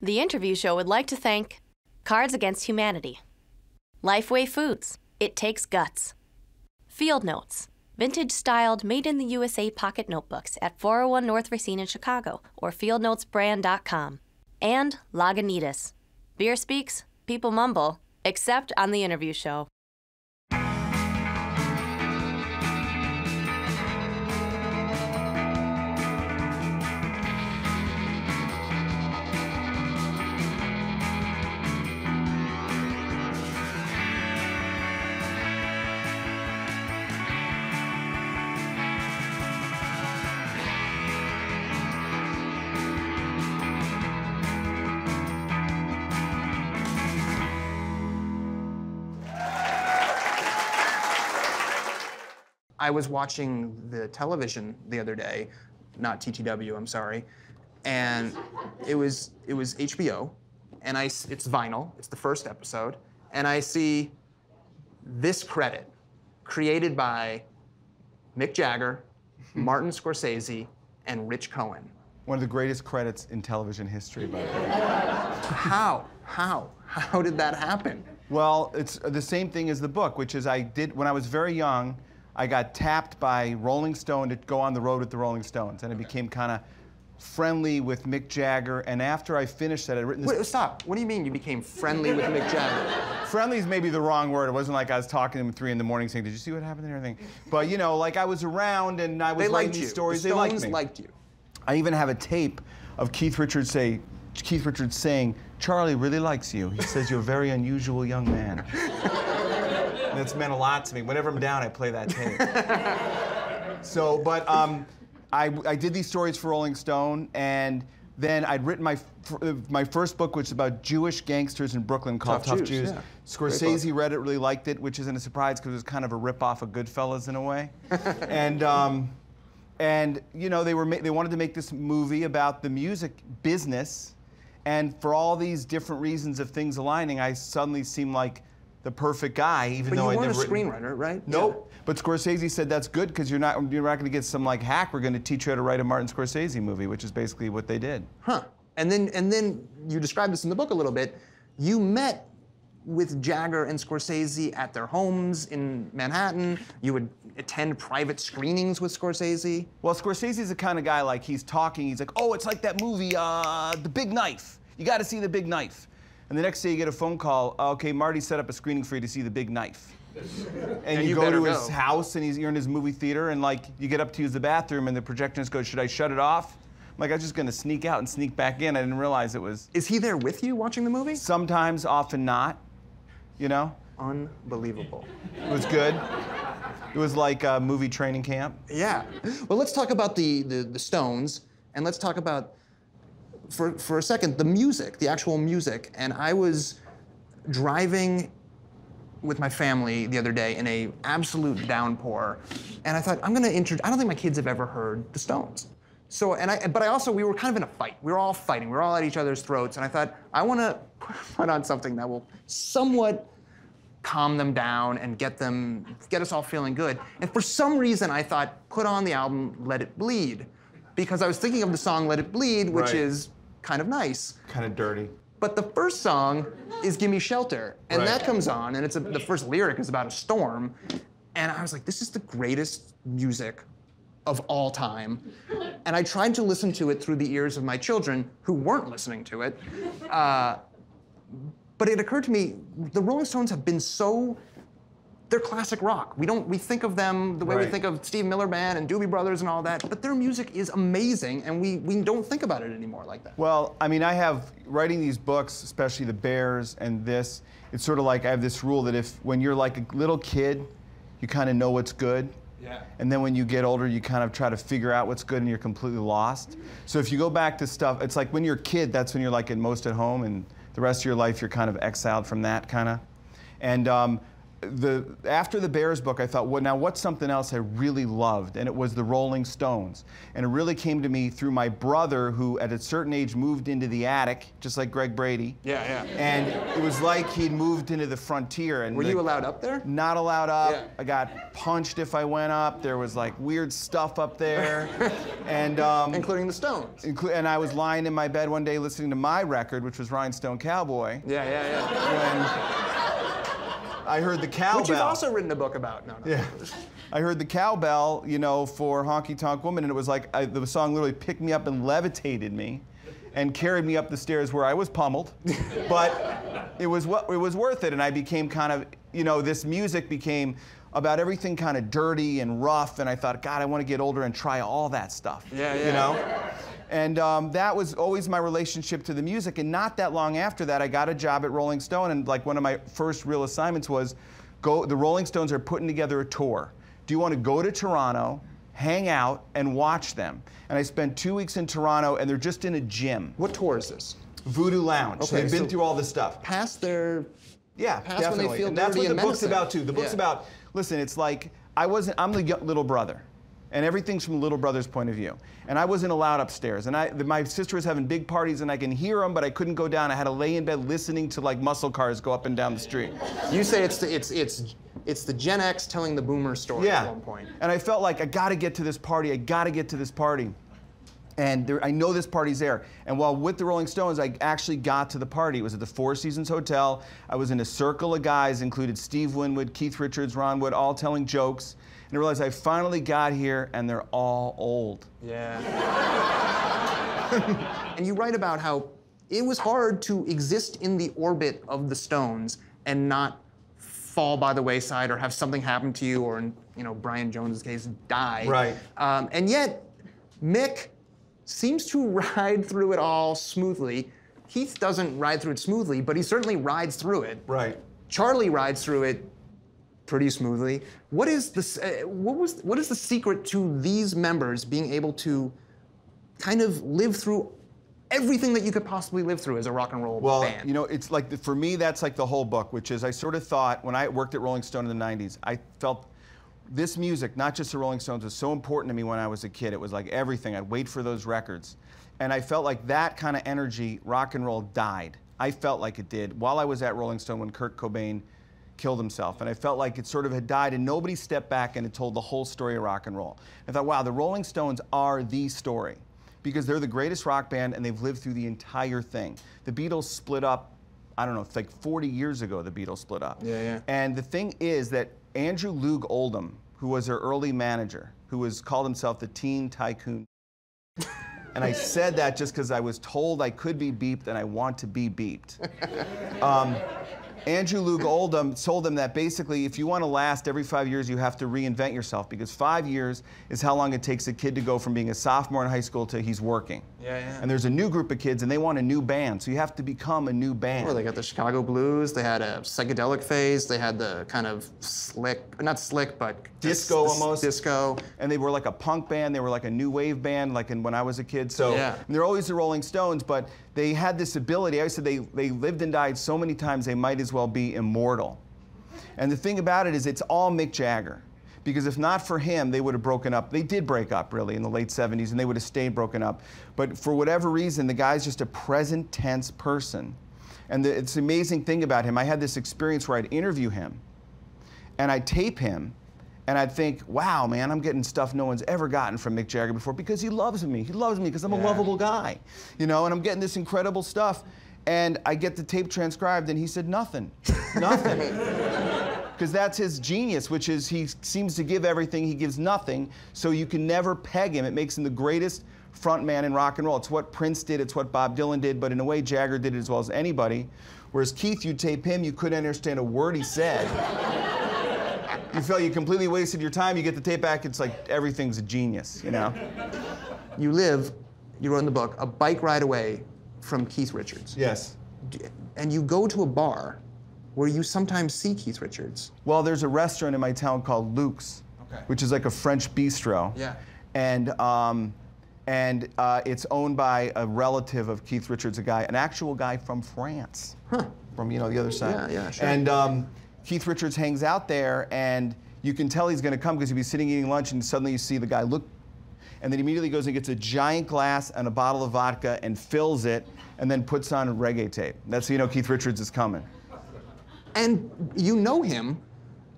The interview show would like to thank Cards Against Humanity, Lifeway Foods, It Takes Guts, Field Notes, vintage-styled, made-in-the-USA pocket notebooks at 401 North Racine in Chicago or fieldnotesbrand.com, and LAGUNITAS. Beer speaks, people mumble, except on the interview show. I was watching the television the other day, not TTW, I'm sorry, and it was HBO, and it's vinyl, it's the first episode, and I see this credit, created by Mick Jagger, Martin Scorsese, and Rich Cohen. One of the greatest credits in television history, by the way. How did that happen? Well, it's the same thing as the book, which is when I was very young, I got tapped by Rolling Stone to go on the road with the Rolling Stones, and I became kind of friendly with Mick Jagger, and after I finished that, I'd written this... Wait, stop. What do you mean you became friendly with Mick Jagger? Friendly is maybe the wrong word. It wasn't like I was talking to him at 3 in the morning saying, did you see what happened and everything? But, you know, like I was around and I was writing these stories. They liked you. They Stones liked you. I even have a tape of Keith Richards saying, Charlie really likes you. He says you're a very unusual young man. That's meant a lot to me. Whenever I'm down, I play that tape. So, but I did these stories for Rolling Stone, and then I'd written my first book, which is about Jewish gangsters in Brooklyn, called Tough Jews. Yeah. Scorsese read it, really liked it, which isn't a surprise because it was kind of a rip-off of Goodfellas in a way. And you know, they wanted to make this movie about the music business, and for all these different reasons of things aligning, I suddenly seemed like the perfect guy, even though I never. But you weren't a screenwriter, right? Nope. Yeah. But Scorsese said that's good because you're not going to get some like hack. We're going to teach you how to write a Martin Scorsese movie, which is basically what they did. Huh. And then you described this in the book a little bit. You met with Jagger and Scorsese at their homes in Manhattan. You would attend private screenings with Scorsese. Well, Scorsese's the kind of guy, like, he's talking, he's like, oh, it's like that movie, The Big Knife. You got to see The Big Knife. And the next day you get a phone call, okay, Marty set up a screening for you to see The Big Knife. And you go to his house and you're in his movie theater and like you get up to use the bathroom and the projectionist goes, should I shut it off? I'm like, I was just gonna sneak out and sneak back in. I didn't realize it was. Is he there with you watching the movie? Sometimes, often not, you know? Unbelievable. It was good. It was like a movie training camp. Yeah. Well, let's talk about the Stones, and let's talk about, for a second, the music, the actual music. And I was driving with my family the other day in a absolute downpour, and I thought, I don't think my kids have ever heard the Stones. So, we were kind of in a fight. We were all fighting. We were all at each other's throats, and I thought, I want to put on something that will somewhat calm them down and get us all feeling good. And for some reason, I thought, put on the album Let It Bleed, because I was thinking of the song Let It Bleed, which is kind of nice. Kind of dirty. But the first song is Gimme Shelter, and that comes on, and the first lyric is about a storm, and I was like, this is the greatest music of all time. And I tried to listen to it through the ears of my children, who weren't listening to it. But it occurred to me, the Rolling Stones have been they're classic rock. We think of them the way we think of Steve Miller Band and Doobie Brothers and all that, but their music is amazing, and we don't think about it anymore like that. Well, I mean, writing these books, especially The Bears and this, it's sort of like I have this rule that when you're like a little kid, you kind of know what's good. Yeah. And then when you get older, you kind of try to figure out what's good and you're completely lost. So if you go back to stuff, it's like when you're a kid, that's when you're like most at home, and the rest of your life you're kind of exiled from that kind of. And after the Bears book, I thought, well, now what's something else I really loved? And it was the Rolling Stones. And it really came to me through my brother, who at a certain age moved into the attic, just like Greg Brady. Yeah, yeah. And it was like he'd moved into the frontier. And were you allowed up there? Not allowed up. Yeah. I got punched if I went up. There was like weird stuff up there. And including the Stones. And I was lying in my bed one day listening to my record, which was Rhinestone Cowboy. Yeah, yeah, yeah. When I heard the cowbell. Which you've also written a book about. No, no. Yeah. I heard the cowbell, you know, for Honky Tonk Woman, and it was like the song literally picked me up and levitated me and carried me up the stairs where I was pummeled. But it was worth it, and I became kind of, you know, this music became about everything kind of dirty and rough, and I thought, God, I want to get older and try all that stuff. Yeah, yeah. You know? And that was always my relationship to the music. And not that long after that, I got a job at Rolling Stone. And like one of my first real assignments was, the Rolling Stones are putting together a tour. Do you want to go to Toronto, hang out, and watch them? And I spent 2 weeks in Toronto, and they're just in a gym. What tour is this? Voodoo Lounge. Okay, They've been through all this stuff. Past their... Yeah, past definitely. when they feel and that's dirty what the and book's menacing. about, too. The book's about, listen, it's like, I'm the little brother. And everything's from the little brother's point of view. And I wasn't allowed upstairs. And my sister was having big parties, and I can hear them, but I couldn't go down. I had to lay in bed listening to like muscle cars go up and down the street. You say it's the Gen X telling the boomer story at one point. And I felt like I got to get to this party. I got to get to this party. And I know this party's there. And while with the Rolling Stones, I actually got to the party. It was at the Four Seasons Hotel. I was in a circle of guys, included Steve Winwood, Keith Richards, Ron Wood, all telling jokes. And I realized I finally got here, and they're all old. Yeah. And you write about how it was hard to exist in the orbit of the Stones and not fall by the wayside or have something happen to you, or in Brian Jones's case, die. Right. And yet, Mick seems to ride through it all smoothly. Keith doesn't ride through it smoothly, but he certainly rides through it. Right. Charlie rides through it pretty smoothly. What is the secret to these members being able to kind of live through everything that you could possibly live through as a rock and roll band? You know, it's like, for me, that's like the whole book, which is I sort of thought, when I worked at Rolling Stone in the 90s, I felt this music, not just the Rolling Stones, was so important to me when I was a kid. It was like everything. I'd wait for those records. And I felt like that kind of energy, rock and roll died. I felt like it did while I was at Rolling Stone when Kurt Cobain killed himself. And I felt like it sort of had died, and nobody stepped back and had told the whole story of rock and roll. I thought, wow, the Rolling Stones are the story, because they're the greatest rock band and they've lived through the entire thing. The Beatles split up, I don't know, it's like 40 years ago the Beatles split up. Yeah, yeah. And the thing is that Andrew Loog Oldham, who was their early manager, who called himself the Teen Tycoon. And I said that just because I was told I could be beeped and I want to be beeped. Andrew Loog Oldham told them that basically if you want to last, every 5 years you have to reinvent yourself, because 5 years is how long it takes a kid to go from being a sophomore in high school to he's working. Yeah, yeah. And there's a new group of kids and they want a new band, so you have to become a new band. Well, they got the Chicago Blues, they had a psychedelic phase, they had the kind of slick, not slick, but disco almost. Disco. And they were like a punk band, they were like a new wave band, like when I was a kid. So yeah. And they're always the Rolling Stones, but they had this ability. I said they lived and died so many times they might as well be immortal. And the thing about it is it's all Mick Jagger. Because if not for him, they would have broken up. They did break up, really, in the late 70s, and they would have stayed broken up. But for whatever reason, the guy's just a present tense person. And it's the amazing thing about him. I had this experience where I'd interview him, and I'd tape him, and I'd think, wow, man, I'm getting stuff no one's ever gotten from Mick Jagger before, because he loves me. He loves me because I'm a lovable guy. You know, and I'm getting this incredible stuff. And I get the tape transcribed, and he said nothing. Nothing. Because that's his genius, which is he seems to give everything, he gives nothing, so you can never peg him. It makes him the greatest front man in rock and roll. It's what Prince did, it's what Bob Dylan did, but in a way Jagger did it as well as anybody. Whereas Keith, you tape him, you couldn't understand a word he said. You felt you completely wasted your time, you get the tape back, it's like everything's a genius, you know? You wrote in the book, a bike ride away from Keith Richards. Yes. And you go to a bar where you sometimes see Keith Richards. Well, there's a restaurant in my town called Luke's, which is like a French bistro. Yeah. And it's owned by a relative of Keith Richards, an actual guy from France, from the other side. Yeah, yeah, sure. Keith Richards hangs out there, and you can tell he's going to come because he'll be sitting eating lunch, and suddenly you see the guy look, and then immediately goes and gets a giant glass and a bottle of vodka and fills it, and then puts on a reggae tape. That's how you know Keith Richards is coming. And you know him.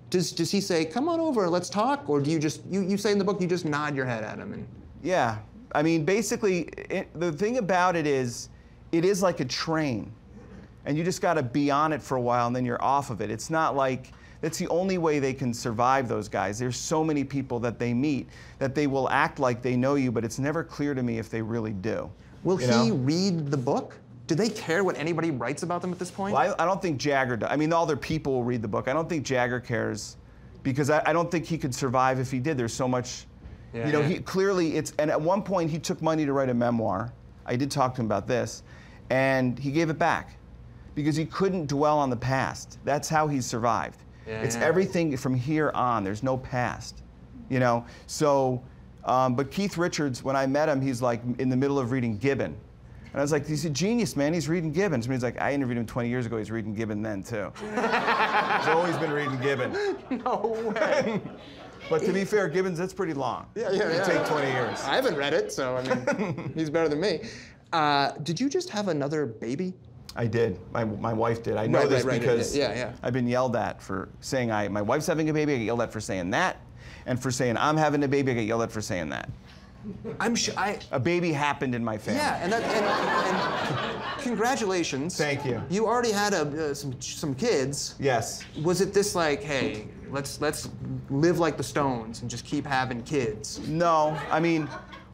Does he say, come on over, let's talk? Or do you just, you say in the book, you just nod your head at him? And... Yeah. I mean, basically, the thing about it is like a train. And you just got to be on it for a while, and then you're off of it. It's not like, that's the only way they can survive, those guys. There's so many people that they meet that they will act like they know you, but it's never clear to me if they really do. Will he read the book? Do they care what anybody writes about them at this point? Well, I don't think Jagger does. I mean, all their people will read the book. I don't think Jagger cares, because I don't think he could survive if he did. There's so much, you know, he clearly, and at one point he took money to write a memoir. I did talk to him about this, and he gave it back because he couldn't dwell on the past. That's how he survived. It's everything from here on. There's no past, you know? So, but Keith Richards, when I met him, he's like in the middle of reading Gibbon. And I was like, he's a genius, man. He's reading Gibbon. And he's like, I interviewed him 20 years ago. He's reading Gibbon then, too. He's always been reading Gibbon. No way. But to be fair, Gibbon's, that's pretty long. It'd take 20 years. I haven't read it, so I mean, he's better than me. Did you just have another baby? I did. My wife did. I know this because I've been yelled at for saying my wife's having a baby. I get yelled at for saying that. And for saying I'm having a baby, I get yelled at for saying that. I'm sure a baby happened in my family. Yeah, and congratulations. Thank you. You already had some kids. Yes. Was it this like, hey, let's live like the Stones and just keep having kids? No, I mean,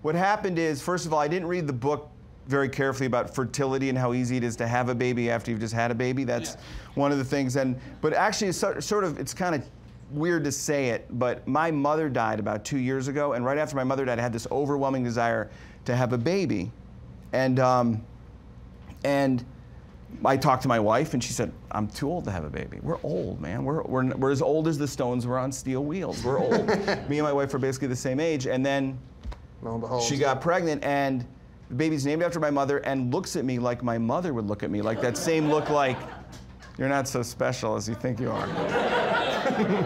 what happened is, first of all, I didn't read the book very carefully about fertility and how easy it is to have a baby after you've just had a baby. That's one of the things. But actually, it's kind of weird to say it, but my mother died about 2 years ago, and right after my mother died, I had this overwhelming desire to have a baby. And I talked to my wife, and she said, I'm too old to have a baby. We're old, man. We're as old as the Stones were on steel wheels. We're old. Me and my wife are basically the same age. And then lo and behold, she got pregnant, and the baby's named after my mother and looks at me like my mother would look at me, like that same look like, you're not so special as you think you are.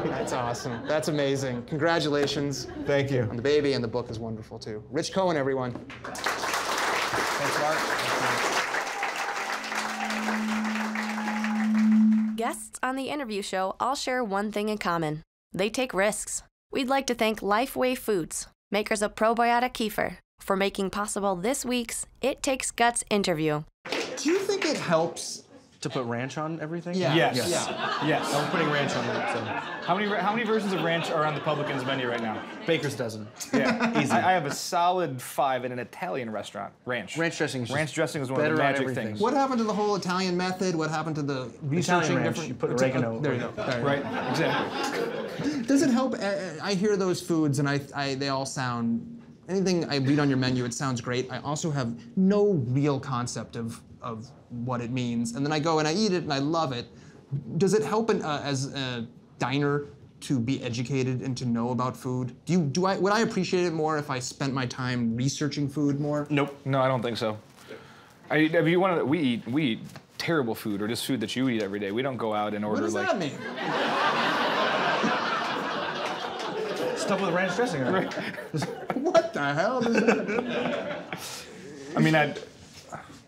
That's awesome. That's amazing. Congratulations. Thank you. On the baby, and the book is wonderful, too. Rich Cohen, everyone. Thanks, Mark. Guests on the interview show all share one thing in common. They take risks. We'd like to thank Lifeway Foods, makers of probiotic KEFIR, for making possible this week's It Takes Guts interview. Do you think it helps to put ranch on everything? Yeah. Yes. Yeah. Yes. I'm putting ranch on it. So. How many versions of ranch are on the publican's menu right now? Baker's dozen. Yeah, Easy. I have a solid 5 in an Italian restaurant. Ranch. Ranch dressing is Ranch dressing is one of the better on magic everything. things. What happened to the whole Italian method? What happened to the researching ranch, different? you put oregano. There you go. Right. Exactly. Does it help? I hear those foods, and they all sound. Anything I read on your menu, it sounds great. I also have no real concept of what it means, and then I go and I eat it and I love it. Does it help as a diner to be educated and to know about food? Would I appreciate it more if I spent my time researching food more? Nope. No, I don't think so. We eat terrible food, or just food that you eat every day. We don't go out and order What does that mean? Stuff with ranch dressing on it. What the hell does that mean? I mean,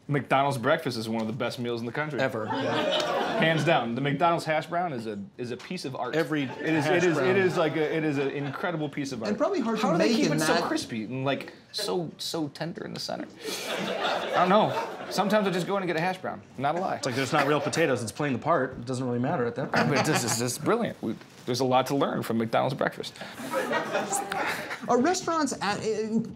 McDonald's breakfast is one of the best meals in the country. Ever. Yeah. Hands down. The McDonald's hash brown is a piece of art. It is an incredible piece of art. And probably hard How to do they make keep in it that. so crispy and like so tender in the center? I don't know. Sometimes I just go in and get a hash brown. Not a lie. It's like there's not real potatoes. It's playing the part. It doesn't really matter at that point. But this is brilliant. There's a lot to learn from McDonald's breakfast. Are restaurants at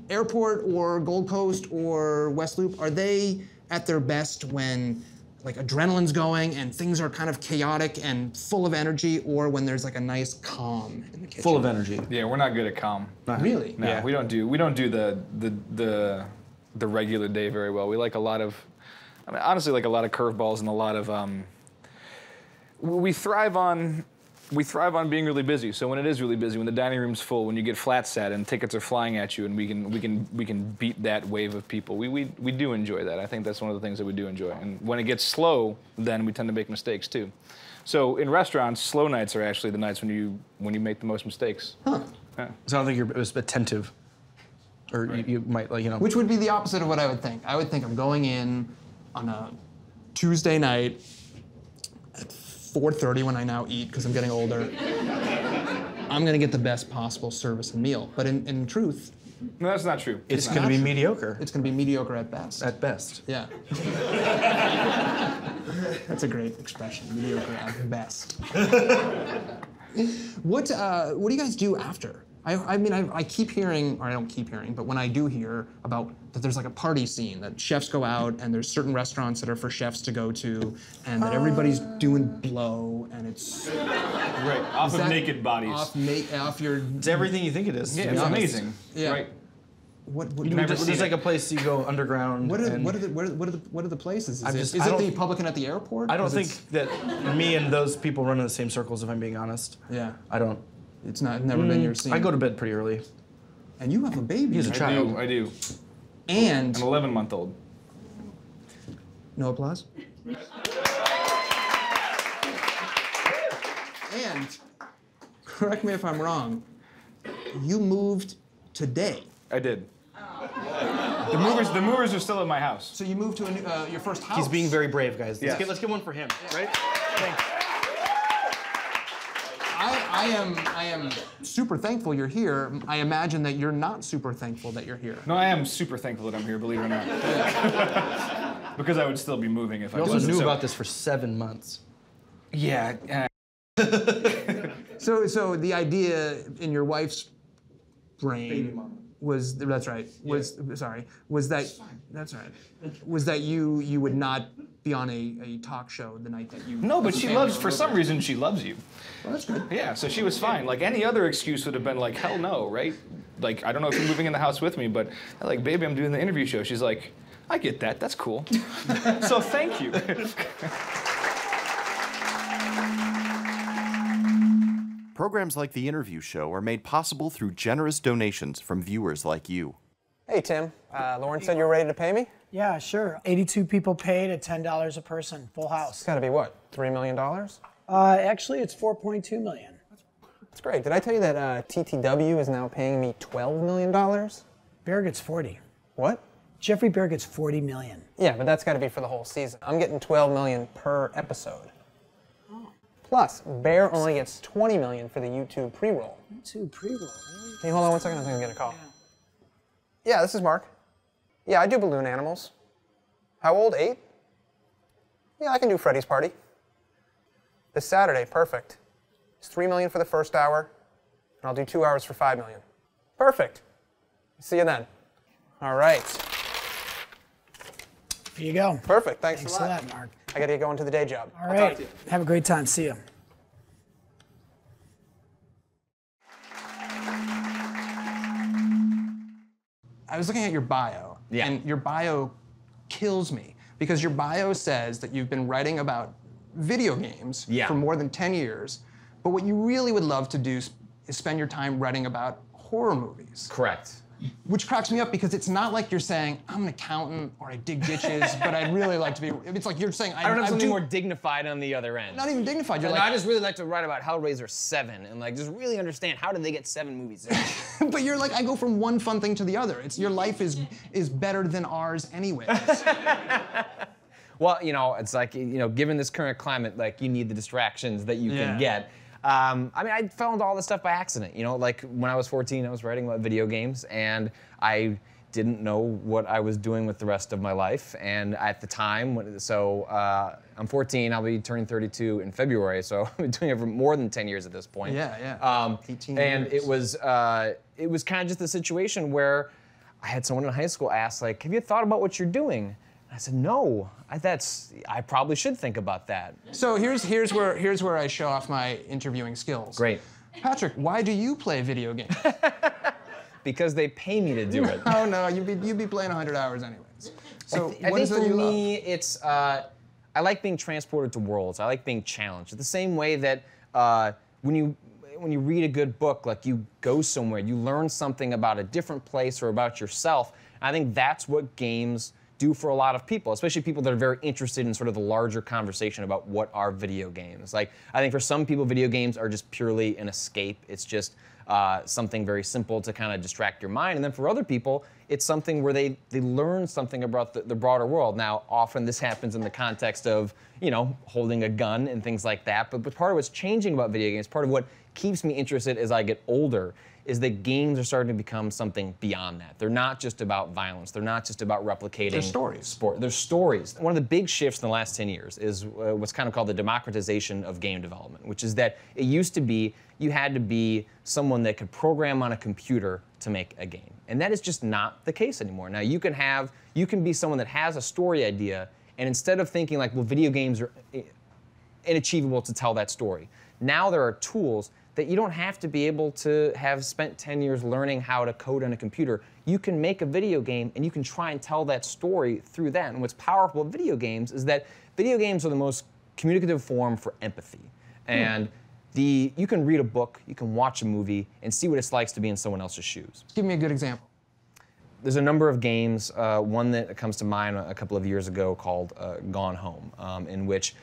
airport or Gold Coast or West Loop, are they at their best when like adrenaline's going and things are kind of chaotic and full of energy, or when there's like a nice calm in the kitchen? Full of energy. Yeah, we're not good at calm. Really? No, Yeah. we don't do the regular day very well. We like a lot of, honestly, like a lot of curveballs and a lot of. We thrive on we thrive on being really busy. So when it is really busy, when the dining room's full, when you get flat sat and tickets are flying at you, and we can beat that wave of people, we do enjoy that. I think that's one of the things that we do enjoy. And when it gets slow, then we tend to make mistakes too. So in restaurants, slow nights are actually the nights when you make the most mistakes. Huh. Yeah. So I don't think you're as attentive, or you might like, you know. Which would be the opposite of what I would think. I would think I'm going in on a Tuesday night at 4:30 when I now eat because I'm getting older. I'm gonna get the best possible service and meal. But in truth, No, that's not true. It's going to be mediocre. it's gonna be mediocre at best. At best. Yeah. That's a great expression, mediocre at best. What do you guys do after? I mean, I keep hearing, or I don't keep hearing, but when I do hear about that there's like a party scene, that chefs go out and there's certain restaurants that are for chefs to go to, and that everybody's doing blow, and it's... Right, off of naked bodies. Off your... It's everything you think it is. Yeah, to be it's honest. amazing. Yeah. Right. What There's like a place you go underground. What are the places? Is I it don't- the Publican at the airport? I don't 'Cause think it's- that me and those people run in the same circles, if I'm being honest. Yeah. I don't. It's never been your scene. I go to bed pretty early. And you have a baby. He's a child. I do. And... An 11-month-old. No applause? And, correct me if I'm wrong, you moved today. I did. The movers are still at my house. So you moved to your first house. He's being very brave, guys. Yes. Let's get one for him, right? Thanks. I am super thankful you're here. I imagine that you're not super thankful that you're here. No, I am super thankful that I'm here, believe it or not. Because I would still be moving if I You also wasn't. knew So- about this for 7 months. Yeah. So the idea in your wife's brain was that's right. Was that you would not be on a talk show the night that you... No, but she loves, for some reason, she loves you. Well, that's good. Yeah, so she was fine. Like, any other excuse would have been like, hell no, right? Like, I don't know if you're moving in the house with me, but like, baby, I'm doing the interview show. She's like, I get that, that's cool. So thank you. Programs like The Interview Show are made possible through generous donations from viewers like you. Hey, Tim. Lauren said you were ready to pay me? Yeah, sure. 82 people paid at $10 a person, full house. It's gotta be what, $3 million? Actually, it's 4.2 million. That's great. Did I tell you that TTW is now paying me $12 million? Bear gets 40. What? Jeffrey Bear gets 40 million. Yeah, but that's gotta be for the whole season. I'm getting $12 million per episode. Plus, Bear only gets $20 million for the YouTube pre-roll. YouTube pre-roll. Hey, hold on one second, I think I'm getting a call. Yeah, this is Mark. Yeah, I do balloon animals. How old, 8? Yeah, I can do Freddy's Party. This Saturday, perfect. It's $3 million for the first hour, and I'll do 2 hours for $5 million. Perfect. See you then. All right. Here you go. Perfect, thanks Thanks a for lot. that, Mark. I gotta get going to the day job. All I'll right. talk to you. Have a great time. See you. I was looking at your bio, and your bio kills me because your bio says that you've been writing about video games for more than 10 years, but what you really would love to do is spend your time writing about horror movies. Correct. Which cracks me up because it's not like you're saying, I'm an accountant or I dig ditches, but I'd really like to be, it's like you're saying, I don't have something more dignified on the other end. Not even dignified, you're No, like, I just really like to write about Hellraiser 7 and like just really understand how did they get 7 movies there. but you're like, I go from one fun thing to the other. It's your life is better than ours anyways. Well, you know, it's like, you know, given this current climate, like you need the distractions that you can get. I mean, I fell into all this stuff by accident. You know, like when I was 14, I was writing about video games, and I didn't know what I was doing with the rest of my life. And at the time, I'm 14. I'll be turning 32 in February, so I've been doing it for more than 10 years at this point. 18 and years. it was kind of just a situation where I had someone in high school ask, like, "Have you thought about what you're doing?" I said, no, I probably should think about that. So here's where I show off my interviewing skills. Great. Patrick, why do you play video games? Because they pay me to do it. Oh no, you'd be playing 100 hours anyways. So I what think is it for you me, love? it's, I like being transported to worlds. I like being challenged. The same way that when you read a good book, like you go somewhere, you learn something about a different place or about yourself. And I think that's what games do for a lot of people, especially people that are very interested in sort of the larger conversation about what are video games. Like, I think for some people, video games are just purely an escape. It's just something very simple to kind of distract your mind. And then for other people, it's something where they learn something about the broader world. Now, often this happens in the context of, you know, holding a gun and things like that. But part of what's changing about video games, part of what keeps me interested as I get older, is that games are starting to become something beyond that. They're not just about violence. They're not just about replicating They're stories. Sport. They're stories. One of the big shifts in the last 10 years is what's kind of called the democratization of game development, which is that it used to be you had to be someone that could program on a computer to make a game. And that is just not the case anymore. Now you can be someone that has a story idea, and instead of thinking like, well, video games are inachievable to tell that story, now there are tools that you don't have to be able to have spent 10 years learning how to code on a computer. You can make a video game and you can try and tell that story through that. And what's powerful about video games is that video games are the most communicative form for empathy. And you can read a book, you can watch a movie, and see what it's like to be in someone else's shoes. Give me a good example. There's a number of games, one that comes to mind a couple of years ago called Gone Home, in which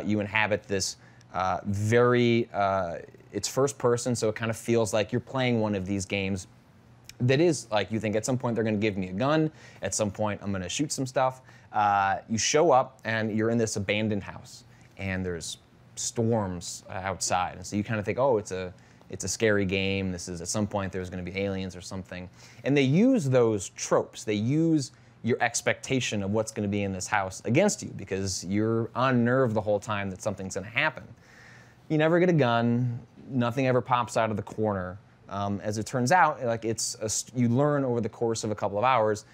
you inhabit this it's first person, so it kind of feels like you're playing one of these games that is like, you think at some point they're going to give me a gun, at some point I'm going to shoot some stuff. You show up and you're in this abandoned house, and there's storms outside, and so you kind of think, oh, it's a scary game. This is, at some point there's going to be aliens or something. And they use those tropes. They use your expectation of what's going to be in this house against you, because you're on nerve the whole time that something's going to happen. You never get a gun. Nothing ever pops out of the corner. As it turns out, like you learn over the course of a couple of hours,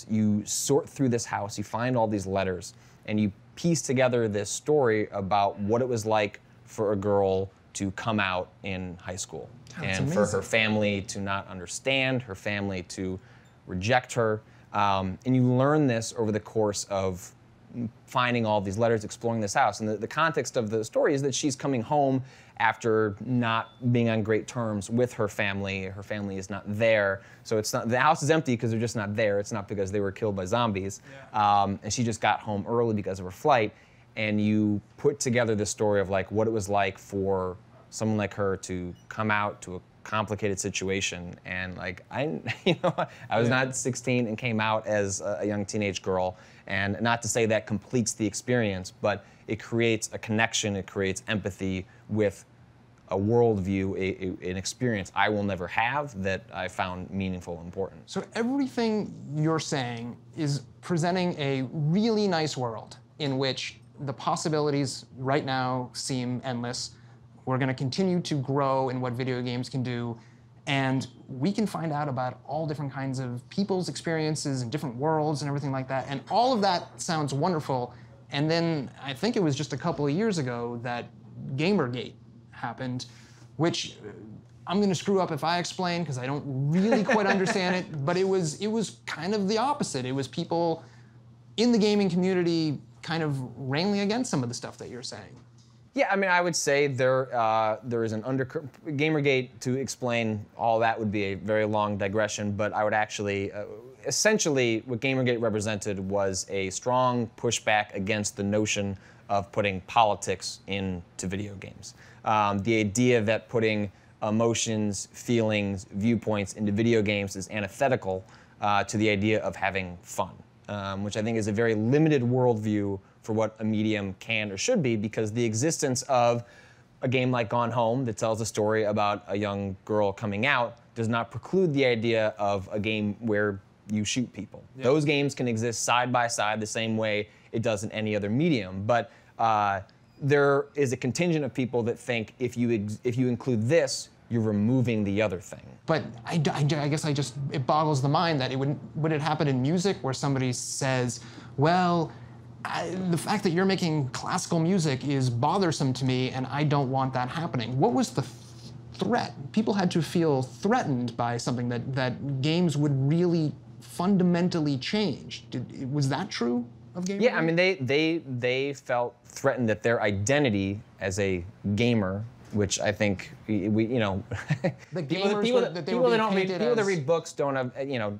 you sort through this house, you find all these letters, and you piece together this story about what it was like for a girl to come out in high school. That's and amazing. for her family to not understand, her family to reject her. And you learn this over the course of finding all these letters, exploring this house. And the context of the story is that she's coming home after not being on great terms with her family. Her family is not there. So it's not, the house is empty because they're just not there. It's not because they were killed by zombies. Yeah. And she just got home early because of her flight. And you put together this story of like what it was like for someone like her to come out to a complicated situation. And like I was not 16 and came out as a young teenage girl. And not to say that completes the experience, but it creates a connection, it creates empathy with a worldview, an experience I will never have that I found meaningful and important. So everything you're saying is presenting a really nice world in which the possibilities right now seem endless. We're going to continue to grow in what video games can do, and we can find out about all different kinds of people's experiences and different worlds and everything like that. And all of that sounds wonderful. And then I think it was just a couple of years ago that Gamergate happened, which I'm going to screw up if I explain because I don't really quite understand it. But it was kind of the opposite. It was people in the gaming community kind of railing against some of the stuff that you're saying. Yeah, I mean, I would say there is an Gamergate. To explain all that would be a very long digression, but I would actually, essentially, what Gamergate represented was a strong pushback against the notion of putting politics into video games. The idea that putting emotions, feelings, viewpoints into video games is antithetical to the idea of having fun, which I think is a very limited worldview for what a medium can or should be, because the existence of a game like Gone Home that tells a story about a young girl coming out does not preclude the idea of a game where you shoot people. Yeah. Those games can exist side by side the same way it does in any other medium, but there is a contingent of people that think if you include this, you're removing the other thing. But I guess it boggles the mind that would it happen in music where somebody says, well, the fact that you're making classical music is bothersome to me and I don't want that happening. What was the threat? People had to feel threatened by something that games would really fundamentally change. Was that true of gaming? Yeah, I mean, they felt threatened that their identity as a gamer, which I think you know, The people gamers people were- that that they people were that being don't read painted people that as- read books don't have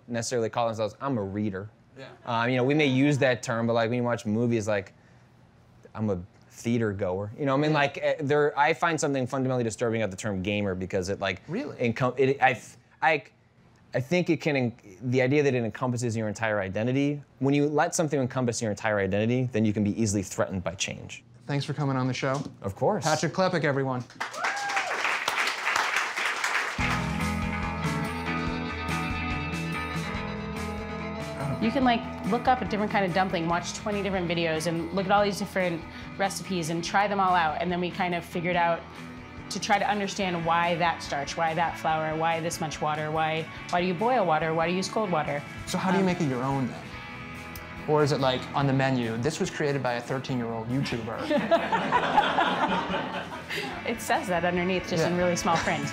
necessarily call themselves I'm a reader. Yeah. You know, we may use that term, but like when you watch movies, like I'm a theater goer. You know, I mean, like I find something fundamentally disturbing about the term gamer because it like Really? I think it can, the idea that it encompasses your entire identity, when you let something encompass your entire identity, then you can be easily threatened by change. Thanks for coming on the show. Of course. Patrick Klepek, everyone. You can like look up a different kind of dumpling, watch 20 different videos, and look at all these different recipes and try them all out. And then we kind of figured out to try to understand why that starch, why that flour, why this much water, why do you boil water, why do you use cold water? So how do you make it your own then? Or is it like on the menu, this was created by a 13-year-old YouTuber? It says that underneath, just in really small print.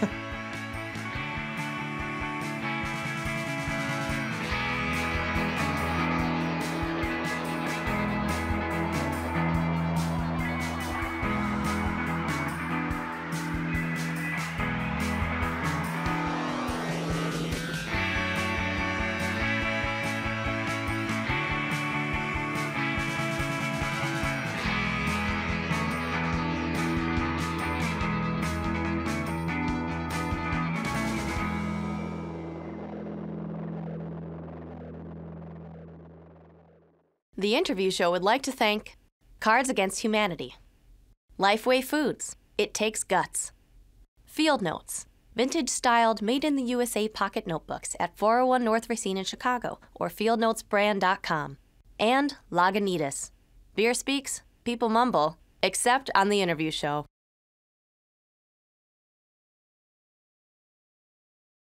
The Interview Show would like to thank Cards Against Humanity, Lifeway Foods, It Takes Guts, Field Notes, vintage-styled, made-in-the-USA pocket notebooks at 401 North Racine in Chicago or fieldnotesbrand.com, and Lagunitas. Beer speaks, people mumble, except on The Interview Show.